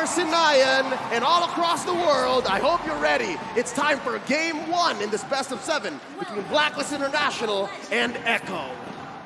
Sinayan and all across the world, I hope you're ready. It's time for game one in this best of 7 between Blacklist International and Echo.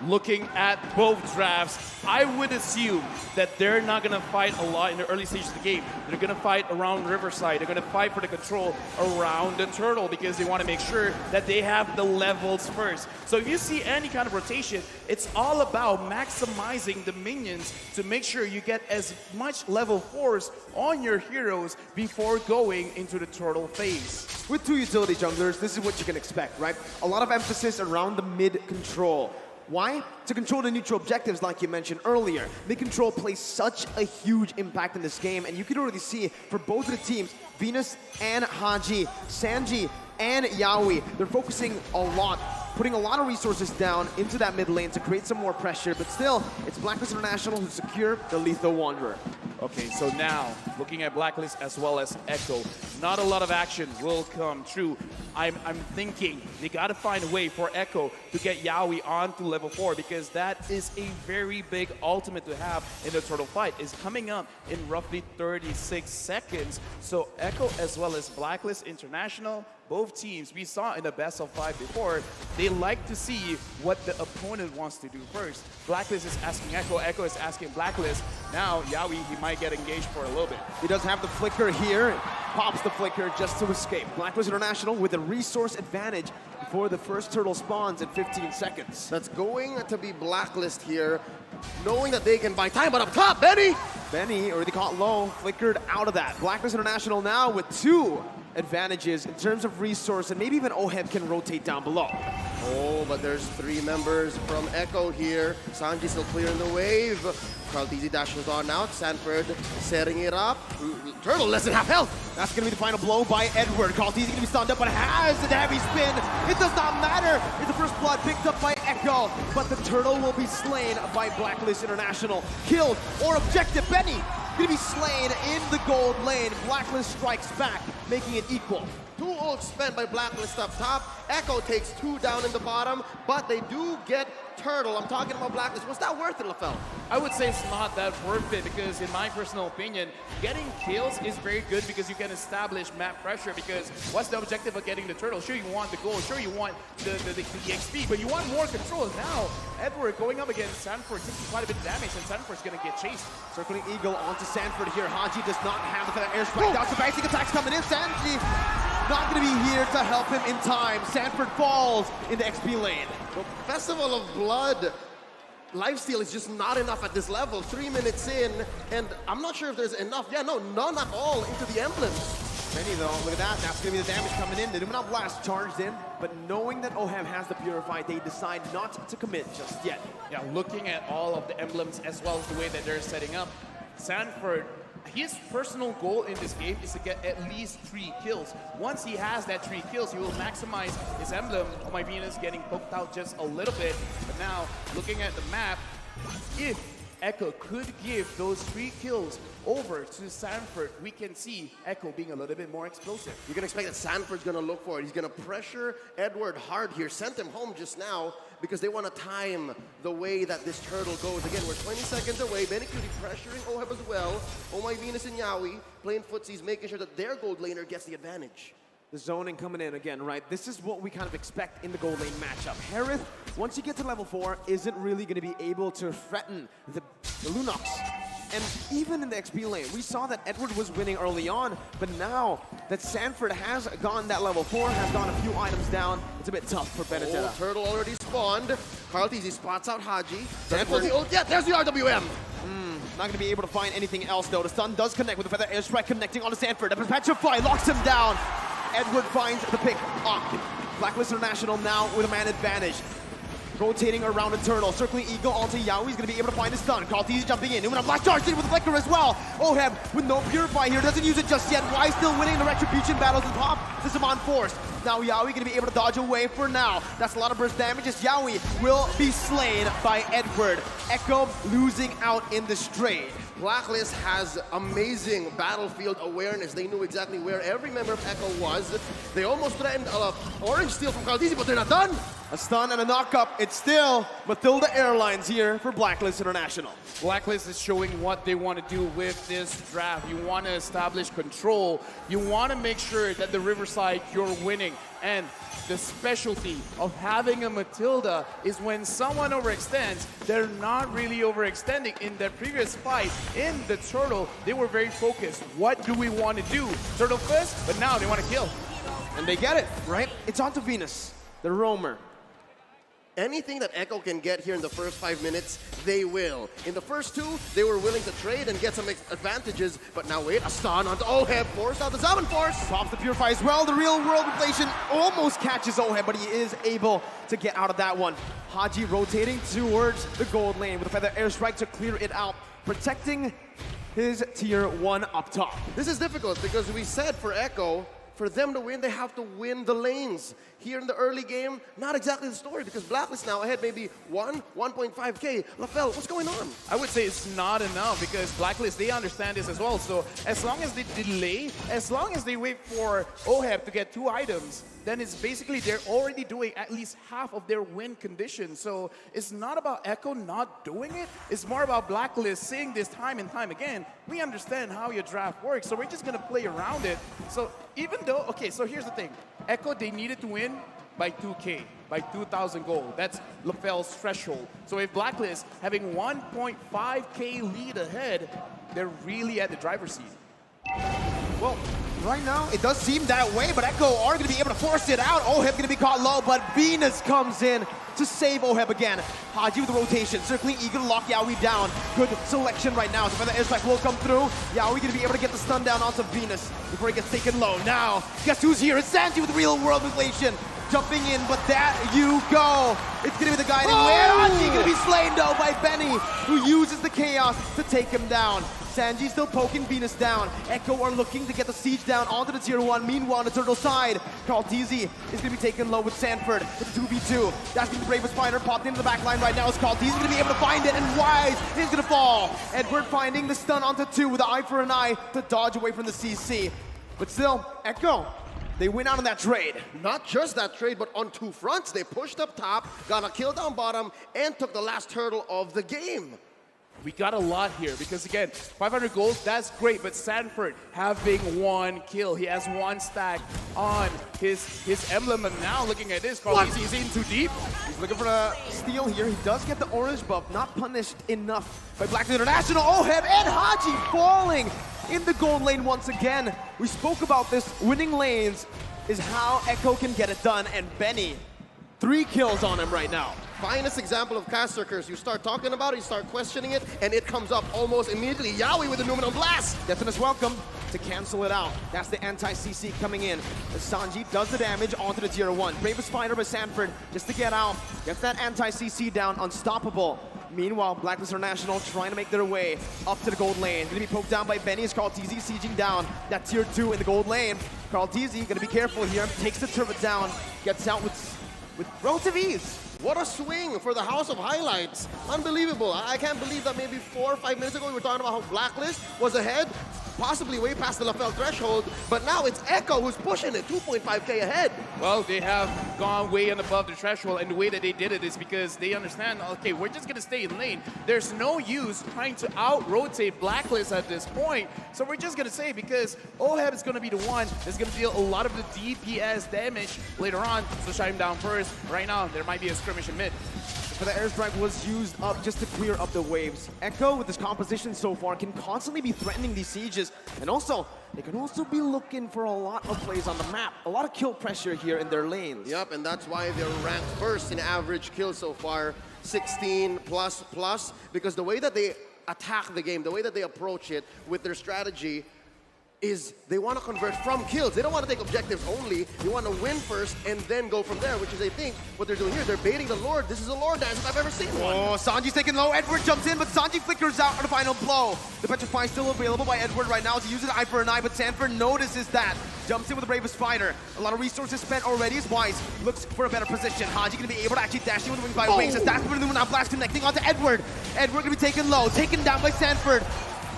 Looking at both drafts, I would assume that they're not going to fight a lot in the early stages of the game. They're going to fight around Riverside. They're going to fight for the control around the turtle because they want to make sure that they have the levels first. So if you see any kind of rotation, it's all about maximizing the minions to make sure you get as much level 4s on your heroes before going into the turtle phase. With 2 utility junglers, this is what you can expect, right? A lot of emphasis around the mid control. Why? To control the neutral objectives like you mentioned earlier. Mid control plays such a huge impact in this game, and you can already see for both of the teams, Venus and Haji, Sanji and Yaoi, they're focusing a lot, putting a lot of resources down into that mid lane to create some more pressure, but still, it's Blacklist International who secure the Lethal Wanderer. Okay, so now, looking at Blacklist as well as Echo, not a lot of action will come true. I'm thinking they gotta find a way for Echo to get Yaoi onto level 4 because that is a very big ultimate to have in the turtle fight. It's coming up in roughly 36 seconds. So Echo as well as Blacklist International, both teams, we saw in the best of 5 before, they like to see what the opponent wants to do first. Blacklist is asking Echo, Echo is asking Blacklist. Now Yaoi, he might get engaged for a little bit. He does have the flicker here, pops the flicker just to escape. Blacklist International with a resource advantage before the first turtle spawns in 15 seconds. That's going to be Blacklist here, knowing that they can buy time, but up top, Benny already caught low, flickered out of that. Blacklist International now with 2 advantages in terms of resource, and maybe even Oheb can rotate down below. Oh, but there's 3 members from Echo here. Sanji still clearing the wave. Carlteasy dashes on out. Sanford setting it up. Turtle less than half health. That's going to be the final blow by Edward. Carlteasy going to be stunned up, but has the heavy spin. It does not matter. It's the first blood picked up by Echo, but the turtle will be slain by Blacklist International. Killed or objective. Benny going to be slain in the gold lane. Blacklist strikes back, making it equal. 2 ults spent by Blacklist up top. Echo takes 2 down in the bottom, but they do get Turtle. I'm talking about Blacklist. Was that worth it, LaFell? I would say it's not that worth it because in my personal opinion, getting kills is very good because you can establish map pressure because what's the objective of getting the turtle? Sure, you want the gold, sure you want the XP, but you want more control. Now, Edward going up against Sanford taking quite a bit of damage and Sanford's going to get chased. Circling Eagle onto Sanford here. Haji does not have the airstrike. Down some basic attacks coming in. Sanji not going to be here to help him in time. Sanford falls in the XP lane. The Festival of Blood lifesteal is just not enough at this level. 3 minutes in, and I'm not sure if there's enough. Yeah, no, none at all into the emblems. Many though, look at that. That's going to be the damage coming in. The Illuminati Blast charged in, but knowing that Oheb has the Purify, they decide not to commit just yet. Yeah, looking at all of the emblems as well as the way that they're setting up, Sanford, his personal goal in this game is to get at least 3 kills. Once he has that 3 kills, he will maximize his emblem. Oh, my Venus getting poked out just a little bit. But now, looking at the map, if Echo could give those 3 kills over to Sanford, we can see Echo being a little bit more explosive. You can expect that Sanford's going to look for it. He's going to pressure Edward hard here. Sent him home just now because they want to time the way that this turtle goes. Again, we're 20 seconds away. Benny Cutie pressuring Oheb as well. Oh My Venus and Yaoi playing footsies, making sure that their gold laner gets the advantage. The zoning coming in again, right? This is what we kind of expect in the gold lane matchup. Harith, once you get to level 4, isn't really going to be able to threaten the Lunox. And even in the XP lane, we saw that Edward was winning early on, but now that Sanford has gone that level 4, has gone a few items down, it's a bit tough for Benedetta. Oh, turtle already spawned. Carlteasy spots out Haji. Yeah, there's the RWM. Not going to be able to find anything else though. The stun does connect with the Feather Airstrike connecting onto Sanford. The Petrify locks him down. Edward finds the pick up. Blacklist International now with a man advantage. Rotating around the turtle, circling Eagle onto Yaoi. He's going to be able to find his stun. Carlteasy jumping in. Numen Black charged in with the flicker as well. Oheb with no Purify here. Doesn't use it just yet. Why still winning the Retribution battles and top? This is on force. Now Yaoi going to be able to dodge away for now. That's a lot of burst damage as Yaoi will be slain by Edward. Echo losing out in the straight. Blacklist has amazing battlefield awareness. They knew exactly where every member of Echo was. They almost threatened orange steal from Caldisi, but they're not done. A stun and a knock-up. It's still Matilda Airlines here for Blacklist International. Blacklist is showing what they want to do with this draft. You want to establish control. You want to make sure that the Riverside, you're winning. And the specialty of having a Matilda is when someone overextends, they're not really overextending. In their previous fight in the Turtle, they were very focused. What do we want to do? Turtle first, but now they want to kill. And they get it, right? It's onto Venus, the roamer. Anything that Echo can get here in the first 5 minutes, they will. In the first 2, they were willing to trade and get some advantages, but now wait, a stun onto Oheb, forced out the Summon Force. Pops the Purify as well. The real world inflation almost catches Oheb, but he is able to get out of that one. Haji rotating towards the gold lane with a Feather Airstrike to clear it out, protecting his tier 1 up top. This is difficult because we said for Echo, for them to win, they have to win the lanes. Here in the early game, not exactly the story because Blacklist now ahead maybe 1.5K. LaFell, what's going on? I would say it's not enough because Blacklist, they understand this as well. So as long as they delay, as long as they wait for Oheb to get 2 items, then it's basically they're already doing at least half of their win condition. So it's not about Echo not doing it. It's more about Blacklist saying this time and time again. We understand how your draft works, so we're just going to play around it. So even though, okay, so here's the thing. Echo, they needed to win by 2K, by 2,000 gold. That's LaFell's threshold. So if Blacklist having 1.5K lead ahead, they're really at the driver's seat. Well, right now, it does seem that way, but Echo are going to be able to force it out. Oheb going to be caught low, but Venus comes in to save Oheb again. Haji with the rotation, circling, eager to lock Yaoi down. Good selection right now. So the airstrike will come through. Yaoi going to be able to get the stun down onto Venus before he gets taken low. Now, guess who's here? It's Sanji with the real world inflation. Jumping in, but there you go. It's going to be the guiding where Haji going to be slain though by Benny, who uses the chaos to take him down. Sanji still poking Venus down. Echo are looking to get the siege down onto the tier 1. Meanwhile, on the turtle side, Carl TZ is going to be taken low with Sanford with the 2v2. That's going to be Bravest Fighter popped into the back line right now. As Carl TZ is going to be able to find it, and Wise is going to fall. Edward finding the stun onto 2 with an eye for an eye to dodge away from the CC. But still, Echo, they win out on that trade. Not just that trade, but on 2 fronts. They pushed up top, got a kill down bottom, and took the last turtle of the game. We got a lot here because, again, 500 gold, that's great, but Sanford having 1 kill. He has 1 stack on his emblem, and now looking at this, Carl, he's in too deep. He's looking for a steal here. He does get the orange buff, not punished enough by Blacklist International. Oheb and Haji falling in the gold lane once again. We spoke about this. Winning lanes is how Echo can get it done, and Benny, 3 kills on him right now. Finest example of caster curse. You start talking about it, you start questioning it, and it comes up almost immediately. Yaoi with the Numenal Blast. Definite welcome to cancel it out. That's the anti-CC coming in. As Sanji does the damage onto the tier 1. Bravest Fighter by Sanford just to get out. Gets that anti-CC down, unstoppable. Meanwhile, Blacklist International trying to make their way up to the gold lane. Gonna be poked down by Benny as Carl TZ sieging down that tier 2 in the gold lane. Carl TZ gonna be careful here. Takes the turret down. Gets out with relative ease. What a swing for the House of Highlights. Unbelievable. I can't believe that maybe 4 or 5 minutes ago we were talking about how Blacklist was ahead, possibly way past the LaFell threshold, but now it's Echo who's pushing it, 2.5K ahead. Well, they have gone way and above the threshold, and the way that they did it is because they understand, okay, we're just going to stay in lane. There's no use trying to out-rotate Blacklist at this point, so we're just going to say because Oheb is going to be the one that's going to deal a lot of the DPS damage later on, so shut him down first. Right now, there might be a skirmish in mid. For the airstrike was used up just to clear up the waves. Echo, with this composition so far, can constantly be threatening these sieges. And also, they can also be looking for a lot of plays on the map. A lot of kill pressure here in their lanes. Yep, and that's why they're ranked first in average kills so far, 16 plus, because the way that they attack the game, the way that they approach it with their strategy is they want to convert from kills. They don't want to take objectives only. They want to win first and then go from there, which is, I think, what they're doing here. They're baiting the Lord. This is a Lord dance if I've ever seen one. Oh, Sanji's taken low. Edward jumps in, but Sanji flickers out for the final blow. The Petrify still available by Edward right now to use it eye for an eye, but Sanford notices that. Jumps in with the Bravest Fighter. A lot of resources spent already as Wise looks for a better position. Haji going to be able to actually dash in with the wings by wings. As that's the Numenal Blast connecting onto Edward. Edward going to be taken low, taken down by Sanford.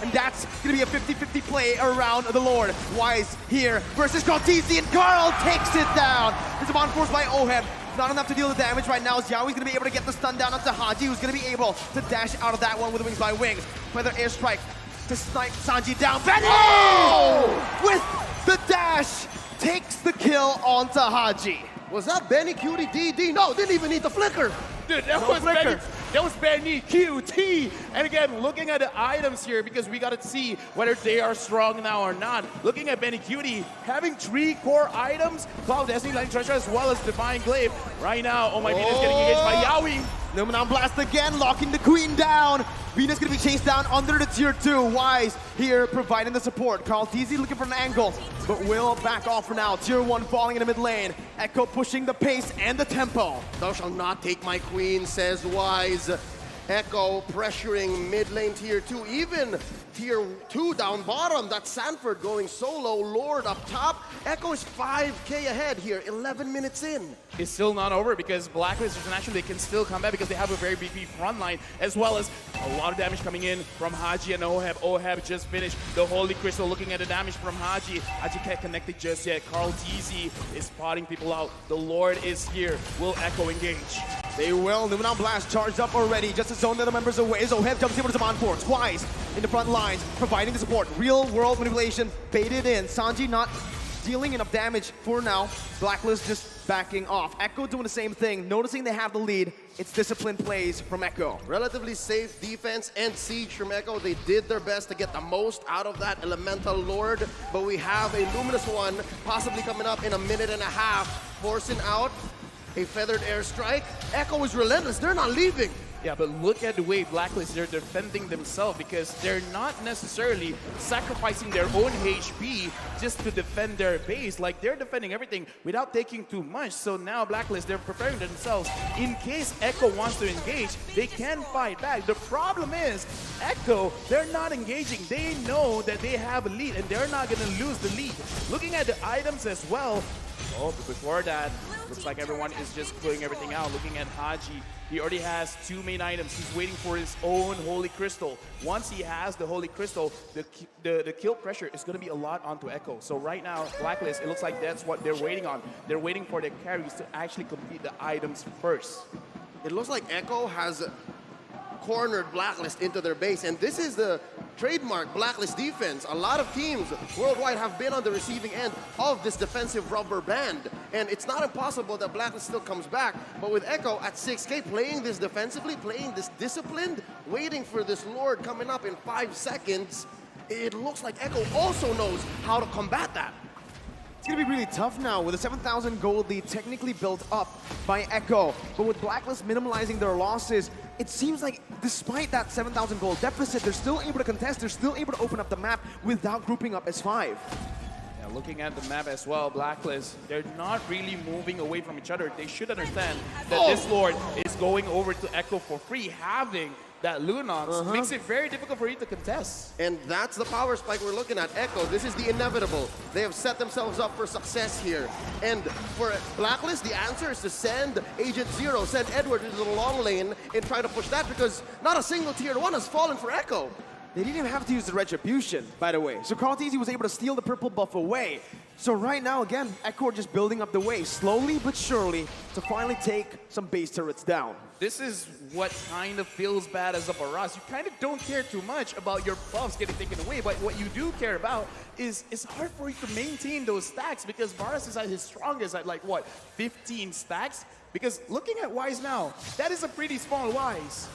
and that's going to be a 50-50 play around the Lord. Wise here versus Cortese, and Carl takes it down. There's a bond force by Oheb. Not enough to deal the damage right now. Xiaoi's going to be able to get the stun down onto Haji, who's going to be able to dash out of that one with Wings by Wings. Feather airstrike to snipe Sanji down. Benny! With the dash, takes the kill onto Haji. Was that Benny Cutie DD? No, didn't even need the flicker. Dude, that was Benny QT. And again, looking at the items here, because we got to see whether they are strong now or not. Looking at Benny Cutie, having 3 core items, Cloud Destiny, Lightning Treasure, as well as Divine Glaive. Right now, oh my goodness, getting engaged by Yaoi. Luminant Blast again, locking the Queen down. Venus gonna be chased down under the tier 2. Wise here providing the support. Carl Teasy looking for an angle, but will back off for now. Tier 1 falling in the mid lane. Echo pushing the pace and the tempo. Thou shalt not take my queen, says Wise. Echo pressuring mid lane tier 2, even tier 2 down bottom. That's Sanford going solo, Lord up top. Echo is 5k ahead here, 11 minutes in. It's still not over because Blacklist International, they can still come back because they have a very big front line, as well as a lot of damage coming in from Haji and Oheb. Oheb just finished the Holy Crystal. Looking at the damage from Haji. Haji can't connect it just yet. Carl Teasy is spotting people out. The Lord is here. Will Echo engage? They will. Luminant Blast charged up already. Just to zone the other members away. Oheb jumps in with his on force. Wise in the front lines, providing the support. Real world manipulation baited in. Sanji not dealing enough damage for now. Blacklist just backing off. Echo doing the same thing. Noticing they have the lead. It's disciplined plays from Echo. Relatively safe defense and siege from Echo. They did their best to get the most out of that Elemental Lord, but we have a Luminous one possibly coming up in a minute and a half, forcing out a feathered airstrike. Echo is relentless. They're not leaving. Yeah, but look at the way Blacklist, they're defending themselves because they're not necessarily sacrificing their own HP just to defend their base. Like, they're defending everything without taking too much. So now Blacklist, they're preparing themselves. In case Echo wants to engage, they can fight back. The problem is, Echo, they're not engaging. They know that they have a lead and they're not going to lose the lead. Looking at the items as well, oh, but before that, looks like everyone is just putting everything out. Looking at Haji, he already has 2 main items. He's waiting for his own Holy Crystal. Once he has the Holy Crystal, the kill pressure is going to be a lot onto Echo. So right now, Blacklist, it looks like that's what they're waiting on. They're waiting for their carries to actually complete the items first. It looks like Echo has cornered Blacklist into their base, and this is the trademark Blacklist defense. A lot of teams worldwide have been on the receiving end of this defensive rubber band, and it's not impossible that Blacklist still comes back, but with Echo at 6k playing this defensively, playing this disciplined, waiting for this Lord coming up in 5 seconds, it looks like Echo also knows how to combat that. It's going to be really tough now with a 7,000 gold lead technically built up by Echo. But with Blacklist minimalizing their losses, it seems like despite that 7,000 gold deficit, they're still able to contest, they're still able to open up the map without grouping up as 5. Yeah, looking at the map as well, Blacklist, they're not really moving away from each other. They should understand that this Lord is going over to Echo for free. Having that Lunox makes it very difficult for you to contest. And that's the power spike we're looking at. Echo, this is the inevitable. They have set themselves up for success here. And for Blacklist, the answer is to send Agent Zero, send Edward into the long lane and try to push that, because not a single tier 1 has fallen for Echo. They didn't even have to use the Retribution, by the way. So Carl Teasy was able to steal the purple buff away. So right now, again, Echo are just building up the way, slowly but surely, to finally take some base turrets down. This is what kind of feels bad as a Baras. You kind of don't care too much about your buffs getting taken away, but what you do care about is it's hard for you to maintain those stacks, because Baras is at his strongest at like, what, 15 stacks? Because looking at Wise now, that is a pretty small Wise.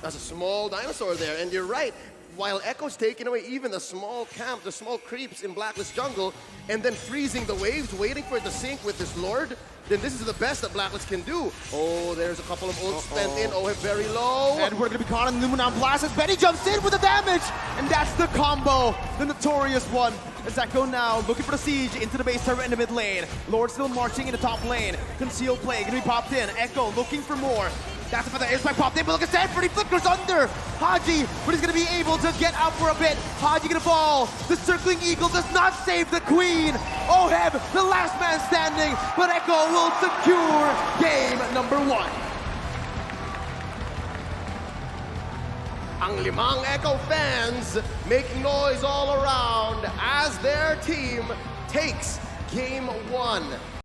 That's a small dinosaur there, and you're right. While Echo's taking away even the small camp, the small creeps in Blacklist jungle, and then freezing the waves, waiting for it to sync with this Lord, then this is the best that Blacklist can do. Oh, there's a couple of ults spent in. Oh, very low. And we're going to be caught in Luminant Blast as Benny jumps in with the damage. And that's the combo, the notorious one. As Echo now looking for the siege into the base turret in the mid lane. Lord still marching in the top lane. Concealed play going to be popped in. Echo looking for more. That's the airstrike popped in, but look at Sanford, he flickers under Haji, but he's going to be able to get out for a bit. Haji going to fall. The circling eagle does not save the queen. Oheb, the last man standing, but Echo will secure game number 1. Ang limang Echo fans make noise all around as their team takes Game 1.